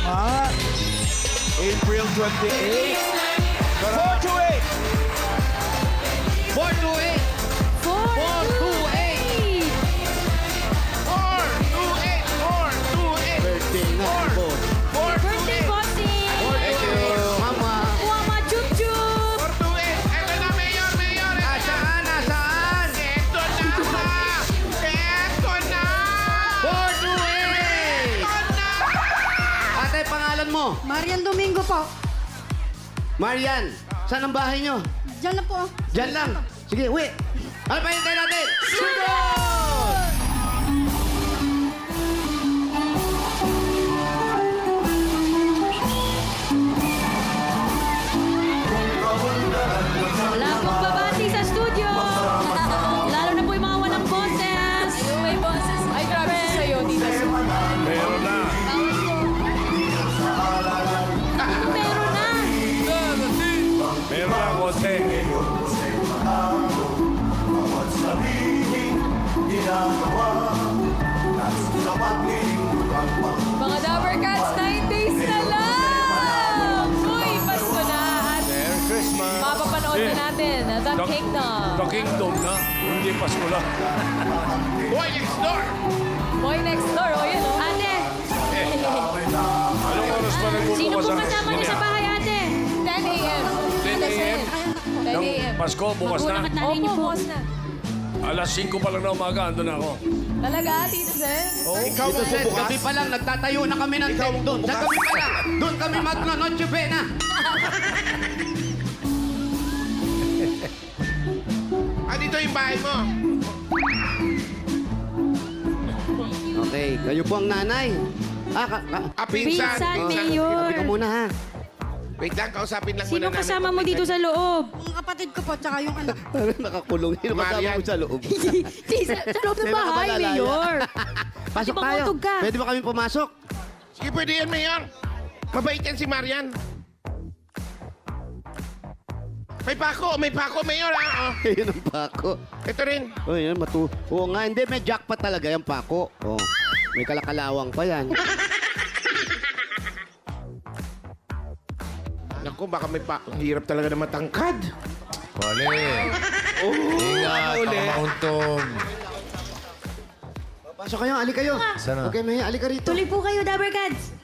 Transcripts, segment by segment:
Tama. April 28. 428. 428. 428. 428. Birthday na. boss. Birthday, bossing! Thank you. Mama. Mama, chup-chup! 428. Ito na, Mayor, Mayor. Nasaan? Nasaan? Ito na. Ito na. 428! Ito na. Ate, pangalan mo? Marian Domingo po. Marian, saan ang bahay nyo? Diyan na po. Diyan lang. Sige, uwi. Ano pa hintay natin? Sunod! Wala pong babati sa studio. Lalo na po yung mga walang boses. May boses. Ay, grabe sa'yo, Tita Su. Meron na. Meron na. Meron na, konti. Mga Dabber Cats, 9 days na lang. Uy, Pasko na. At Merry Christmas. mapapanood na natin The Kingdom. The Kingdom na. Hindi Pasko lang. Boy next door. Boy Next Door. O, yun. Ate, Anong oras pa nagbubukas sino po ang kasama niyo sa bahay, ate? 10 a.m. 10 a.m. 10 Ng a.m. Pasko, bukas na. Magulang at nanay niyo po. Bukas na. Alas 5 pa lang na umaga, ando na ako. Talaga, Tito Sen? Ikaw Dito, Seth, gabi pa lang, nagtatayo na kami ng tent doon. Sa gabi pa lang, doon kami magno-noche na. Dito yung bahay mo. Okay, kayo po ang nanay. Pinsan. Pinsan, Mayor. Sabi ko muna ha. Wait lang, kausapin lang Sino muna namin. kasama mo dito sa loob? Yung kapatid ko po, tsaka yung anak. Nakakulong. Sino kasama Marian. mo sa loob? Sa loob ng May mga bahay, malalaya. Mayor. Pasok Di ba tayo. kutog ka? Pwede ba kami pumasok? Sige, pwede yan, Mayor. Mabait yan si Marian. May pako, Mayor. Ah. Oh. Yun ang pako. Ito rin. Oh, yan, Oo nga, hindi. May jackpot talaga yung pako. Oh, may kalakalawang pa yan. Naku, baka may pako. Ang hirap talaga na matangkad. Wale. Ingat, baka mauntog. Pasok kayo, ali kayo. Sana? Okay, may ali ka rito. Tuloy po kayo, Dabber Cats.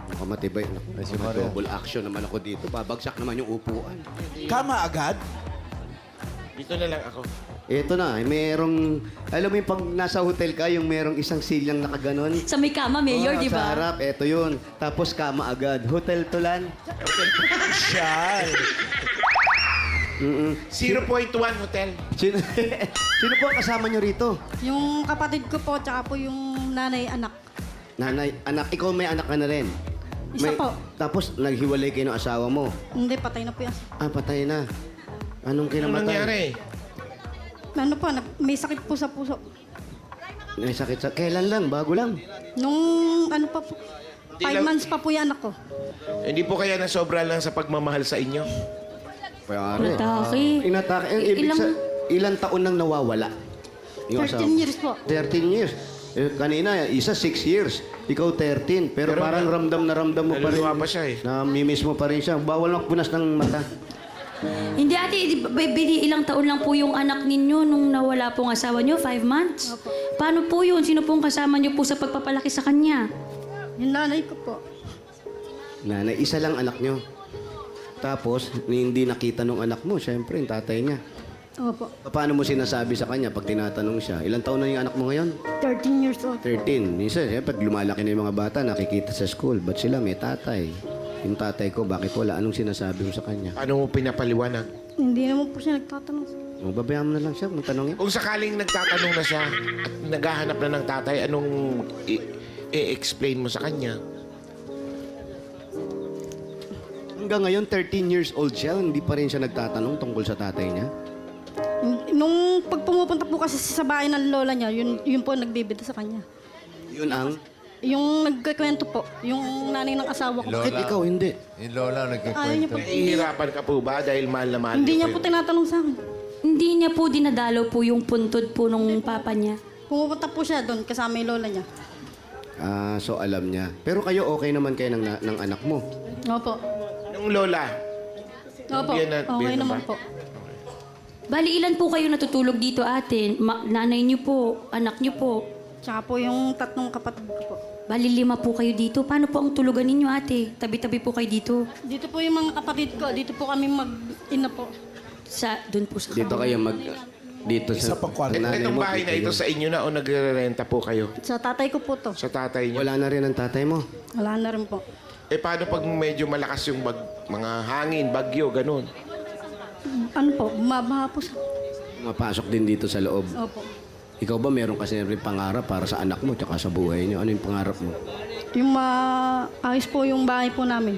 Ako matibay. Ay, si Naku, Maria. double action naman ako dito. Babagsak naman yung upuan. Kama agad? Dito na lang ako. Ito na, merong... Alam mo yung pag nasa hotel ka, yung merong isang silyang nakaganon. Sa may kama, Mayor, Oh, di Sa ba? harap, eto yun. Tapos kama agad. Hotel Tulan. Siyal. 0.1 hotel. Sino, sino po ang kasama nyo rito? Yung kapatid ko po, tsaka po yung nanay, anak. Nanay, anak, ikaw may anak ka na rin. Isa po. Tapos naghiwalay kayo ng asawa mo. Hindi, patay na po yan. Ah, patay na. Anong Ano kinamatay? nangyari? Ano po, may sakit po sa puso. May sakit sa... Kailan lang? Bago lang. Nung ano pa po, 5 months pa po yan ako. Hindi po kaya na sobra lang sa pagmamahal sa inyo? Pare. Inatake. Inatake. Ang ibig Ilang- ilang taon nang nawawala? 13 years po. 13 years. Eh, kanina, isa 6 years. Ikaw 13. Pero, Pero parang ramdam na ramdam mo pa rin. Naluluwa pa siya eh. Namimiss mo pa rin siya. Bawal magpunas ng mata. Hindi, ate, ilang taon lang po yung anak ninyo nung nawala pong asawa nyo? 5 months? Paano po yun? Sino pong kasama nyo po sa pagpapalaki sa kanya? Yung nanay ko po. Nanay, isa lang anak nyo. Tapos, hindi nakita nung anak mo, syempre, yung tatay niya. Opo. Paano mo sinasabi sa kanya pag tinatanong siya? Ilang taon na yung anak mo ngayon? 13 years old. 13. Minsan, siyempre, pag lumalaki na yung mga bata, nakikita sa school. Ba't sila may tatay? Yung tatay ko, bakit wala? Anong sinasabi mo sa kanya? Paano mo pinapaliwanag? Hindi naman po siya nagtatanong. O, babayaan mo na lang siya kung tanongin. Kung sakaling nagtatanong na siya at naghahanap na ng tatay, anong i-explain mo sa kanya? Hanggang ngayon, 13 years old siya, hindi pa rin siya nagtatanong tungkol sa tatay niya. Nung pag pumupunta po kasi sa bahay ng lola niya, yun po ang nagbibida sa kanya. Yun ang... Yung nagkikwento po, yung nanay ng asawa ko. Bakit ikaw hindi? Yung lola Ayaw niya nagkikwento. po. Nahihirapan ka po ba dahil mahal na mahal Hindi niyo niya po tinatanong sa akin. Hindi niya po dinadalaw po yung puntod po nung papa niya. Pumupunta po siya doon kasama yung lola niya. So alam niya. Pero kayo okay naman kayo ng anak mo. Opo. Nung lola, Opo. Biyanan- Okay biyanan naman ba? po. Bali, ilan po kayo natutulog dito, ate? Nanay niyo po, anak niyo po. Tsaka po yung tatlong kapatid ko po. Bali, 5 po kayo dito. Paano po ang tulugan ninyo, ate? Tabi-tabi po kayo dito. Dito po yung mga kapatid ko. Dito po kami mag-ina po. Doon po sa Dito kayo dito Isa sa pang kwarto. nanay itong mo, bahay na dito ito yun. sa inyo na o nagre-renta po kayo? Sa tatay ko po to. Sa tatay niyo? Wala na rin ang tatay mo. Wala na rin po. Eh, paano pag medyo malakas yung mga hangin, bagyo, ganun? Ano po? Bumabaha po sa... Mapasok din dito sa loob. Opo. Ikaw ba meron kasi rin pangarap para sa anak mo tsaka sa buhay niyo? Ano yung pangarap mo? Yung maayos po yung bahay po namin.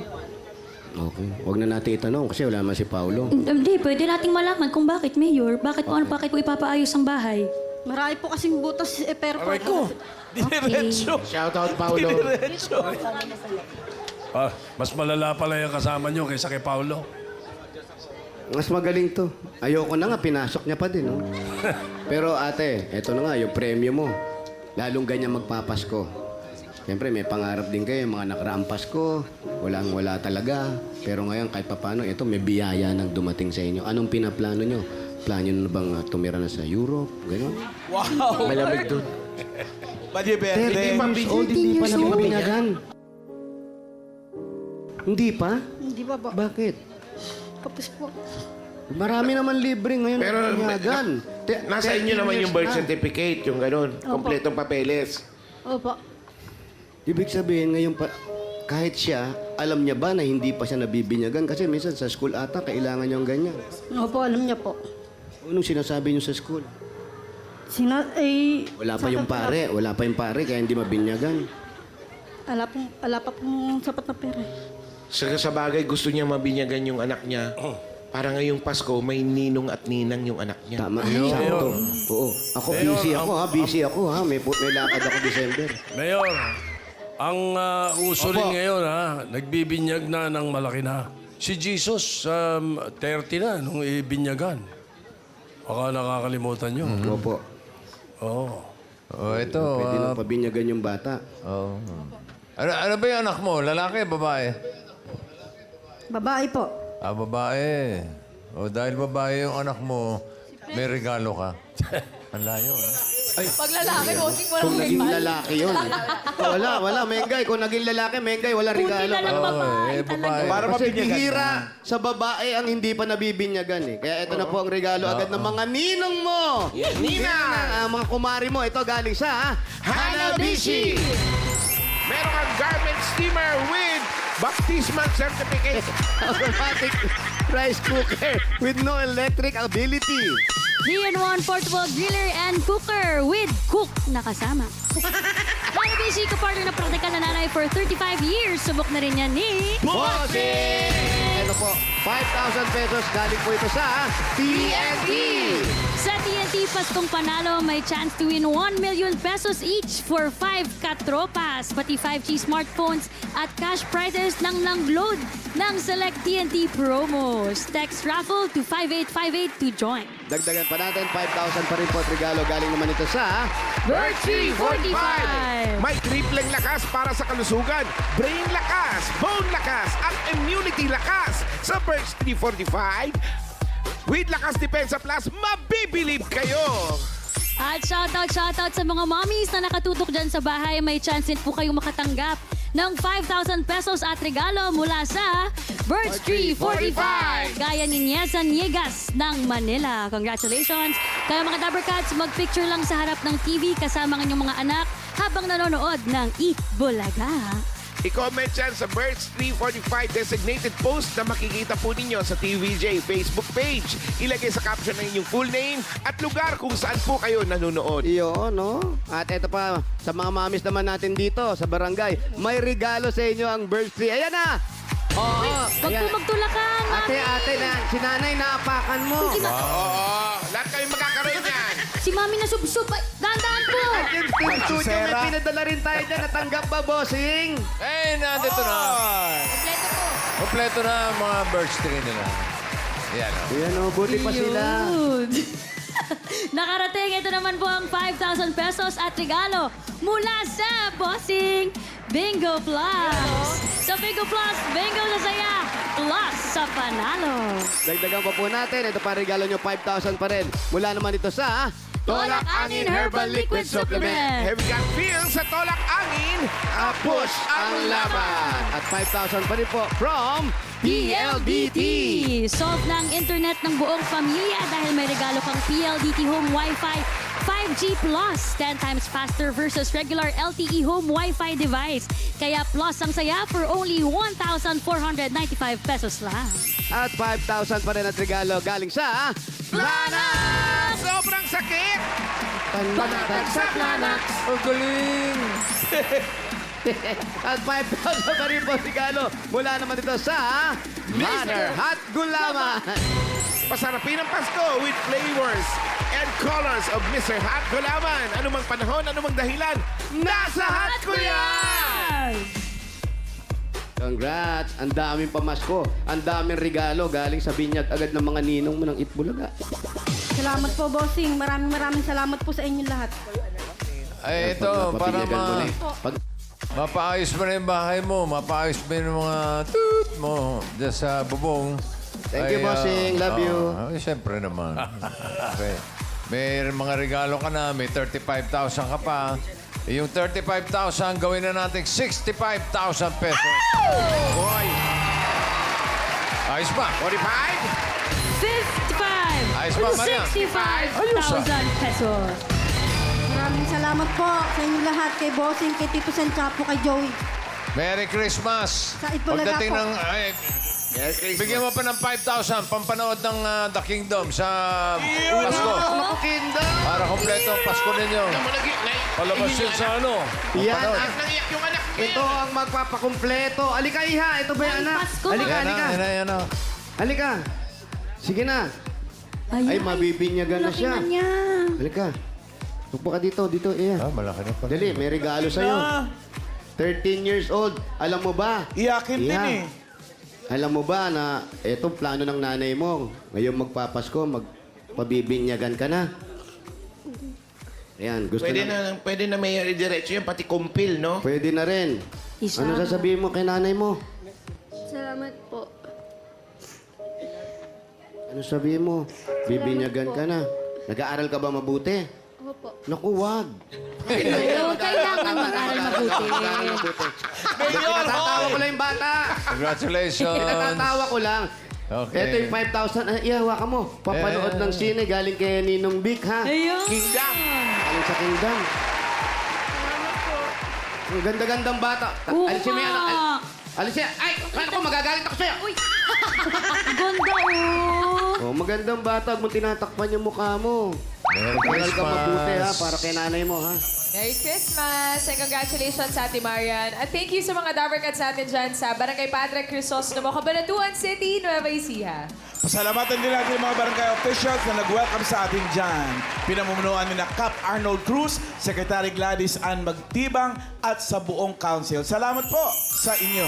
Okay. Huwag na natin itanong kasi wala naman si Paulo. Hindi, pwede nating malaman kung bakit, Mayor. Bakit po ipapaayos ang bahay? Marami po kasing butas pero po. Aray ko. Diretso. Shout out, Paulo. Diretso. Mas malala pala yung kasama nyo kaysa kay Paulo. Mas magaling to. Ayoko na nga, pinasok niya pa din. No? Pero ate, eto na nga, yung premyo mo. Lalong ganyan magpapasko. Siyempre, may pangarap din kayo, mga nakaraang Pasko. Wala talaga. Pero ngayon, kahit papano, ito, may biyaya nang dumating sa inyo. Anong pinaplano nyo? Plano nyo na bang tumira na sa Europe? Gano'n? Wow. Malamig doon. Badye Hindi pa Berde. Oh, hindi pa na binyagan. Hindi pa? Hindi ba po? Bakit? Kapos po. Marami naman libre ngayon. Pero binyagan. nasa inyo naman yung birth certificate, yung ganun. Kompletong papeles. Opo. Ibig sabihin ngayon pa, kahit siya, alam niya ba na hindi pa siya nabibinyagan? Kasi minsan sa school ata, kailangan niya ang ganyan. Opo, alam niya po. Anong sinasabi niyo sa school? Wala pa yung pare, kaya hindi mabinyagan. Wala pa pong sapat na pera. Sa bagay, gusto niya mabinyagan yung anak niya. Para ngayong Pasko, may ninong at ninang yung anak niya. Tama, sakto. Oo. Ako, busy ako ha. May lakad ako December. Mayor, ang uso rin ngayon, nagbibinyag na ng malaki na. Si Jesus, 30 na nung ibinyagan. Baka nakakalimutan nyo. Opo. Oo. Oh, ito. Pwede nang pabinyagan yung bata. Oh. Ano ba yung anak mo? Lalaki, babae? Babae po. Babae. O dahil babae yung anak mo, may regalo ka. Ang layo, no? Pag lalaki, bossing mo Kung lang naging lalaki yun. Wala, Mengay. Kung naging lalaki, Mengay, wala regalo. na lang babae babae. Para Kasi mabinyagan bihira na. sa babae ang hindi pa nabibinyagan eh. Kaya ito na po ang regalo agad ng mga ninong mo. Ninang! Mga kumari mo. Ito galing sa Hanabishi! Meron kang garment steamer with baptismal certificate. automatic rice cooker with no electric ability. 3-in-1 portable griller and cooker with cook na kasama. Hanabishi, kapartner na praktikal na nanay for 35 years. Subok na rin yan ni... Bossing! Ito po, 5,000 pesos galing po ito sa TNT. Sa TNT Paskong Panalo, may chance to win 1 million pesos each for 5 katropas, pati 5G smartphones at cash prizes ng load ng select TNT promos. Text raffle to 5858 to join. Dagdagan pa natin, 5,000 pa rin po at regalo galing naman ito sa Birchie 45. May tripleng lakas para sa kalusugan. Brain lakas, bone lakas, at immunity lakas. Sa Birch 345, with Lakas Depensa Plus, mabibilib kayo! At shoutout sa mga mommies na nakatutok dyan sa bahay. May chance din po kayong makatanggap ng 5,000 pesos at regalo mula sa Birch Tree 45. Gaya ni Niesa Niegas ng Manila. Congratulations! Kaya mga Dabber Cats, mag-picture lang sa harap ng TV kasama ng inyong mga anak habang nanonood ng Eat Bulaga. I-comment yan sa Birch 345 designated post na makikita po ninyo sa TVJ Facebook page. Ilagay sa caption ng inyong full name at lugar kung saan po kayo nanonood. Iyo, no? At ito pa, sa mga mamis naman natin dito sa barangay, may regalo sa inyo ang Birch Tree. Ayan na! Oo, Huwag ayan. po magtulakan, Ate, Mami! si nanay naapakan mo. Oo, lahat kayo magkakaroon yan. Si Mami na sub-sub. Ay, dahan-dahan po! At yung Team Studio, may pinadala rin tayo dyan. Natanggap ba, bossing? Eh, nandito na. Kompleto po. Kompleto na ang mga birch tree nila. Yan, oh. Ayan o, buti pa sila. Nakarating, ito naman po ang 5,000 pesos at regalo mula sa Bossing Bingo Plus. Sa Bingo Plus, bingo na saya, plus sa panalo. Dagdagan pa po natin. Ito pa regalo nyo, 5,000 pa rin. Mula naman ito sa Tolak Angin Herbal Liquid Supplement. Heavy gun feel sa Tolak Angin. Push ang laban. At 5,000 pa rin po from PLDT. Solve ng internet ng buong pamilya dahil may regalo kang PLDT Home Wi-Fi 5G Plus. 10 times faster versus regular LTE Home Wi-Fi device. Kaya plus ang saya for only 1,495 pesos lang. At 5,000 pa rin at regalo galing sa Plana! Sobrang sakit! Panatag sa Planax. Ang galing! At 5,000 pa rin po regalo mula naman ito sa Mother Hot Gulaman. Pasarapin ang Pasko with flavors and colors of Mr. Hot Gulaman. Anumang panahon, anumang dahilan, nasa Hot ko yan! Congrats! Ang daming pamasko. Ang daming regalo galing sa binyag agad ng mga ninong mo ng Itbulaga. Salamat po, bossing. Maraming salamat po sa inyong lahat. Ay, ito, para Papinyagan mo na eh. Pag- mapaayos mo na yung bahay mo, mapaayos mo yung mga toot mo dyan sa bubong. Thank you, bossing. Love you. Siyempre naman. Okay. May mga regalo ka na, may 35,000 ka pa. Yung 35,000, gawin na natin 65,000 pesos. Boy! Ayos ba? 45? 55! Ayos ba, Maria? 65,000 pesos. Maraming salamat po sa inyong lahat. Kay bossing, kay Tito Sen, tsaka po kay Joey. Merry Christmas! Sa Itbulaga Pagdating po. ng... bigyan mo pa ng 5,000 pampanood ng The Kingdom sa Pasko. Kingdom! Para kompleto ang Pasko ninyo. Palabas yun sa ano? Yan Panood. ang Naiyak yung anak niya. ito ang magpapakumpleto. Alika, iha. Ito ba yung anak? Pasko, Alika, Yan na, alika. yan na, yan na. Alika. Sige na. Ay, mabibinyagan na Laki siya. na niya. Halika. Tupo ka dito, dito, iya. Ah, malaki na pala. Dali, may regalo sa'yo. 13 years old. Alam mo ba? Iyakin din Iya. eh. Alam mo ba na ito plano ng nanay mo? Ngayon magpapasko, magpabibinyagan ka na. Ayan, gusto Pwede na may diretso yan, pati kumpil, no? Pwede na rin. Isa. Ano sasabihin mo kay nanay mo? Salamat po. Ano sabihin mo? Bibinyagan ka na. Nag-aaral ka ba mabuti? Opo. Naku, wag. Kailangan mag-aral mabuti. Natatawa ko lang yung bata. Congratulations! Natatawa ko lang. Okay. Ito yung 5,000. Ay, ihawa ka mo. Papanood ng sine galing kay Ninong Vic, ha? Ayun. Kingdom! Galing sa Kingdom. Ang ganda-gandang bata. Oo Alisin mo yan. nga. Alisin. Ay! Paano ko magagalit ako sa'yo? Ganda oh. Oh, magandang bata. Huwag mong tinatakpan yung mukha mo. Merry Aral ka mabuti, ha? Christmas! Para kay nanay mo, ha? Merry Christmas! And congratulations sa Ate Marian. At thank you sa mga Dabber Cats natin dyan sa Barangay Padre Crisostomo, Cabanatuan City, Nueva Ecija. Pasalamatan din natin yung mga barangay officials na nag-welcome sa atin dyan. Pinamumunuan ni na Cap Arnold Cruz, Secretary Gladys Ann Magtibang at sa buong council. Salamat po sa inyo.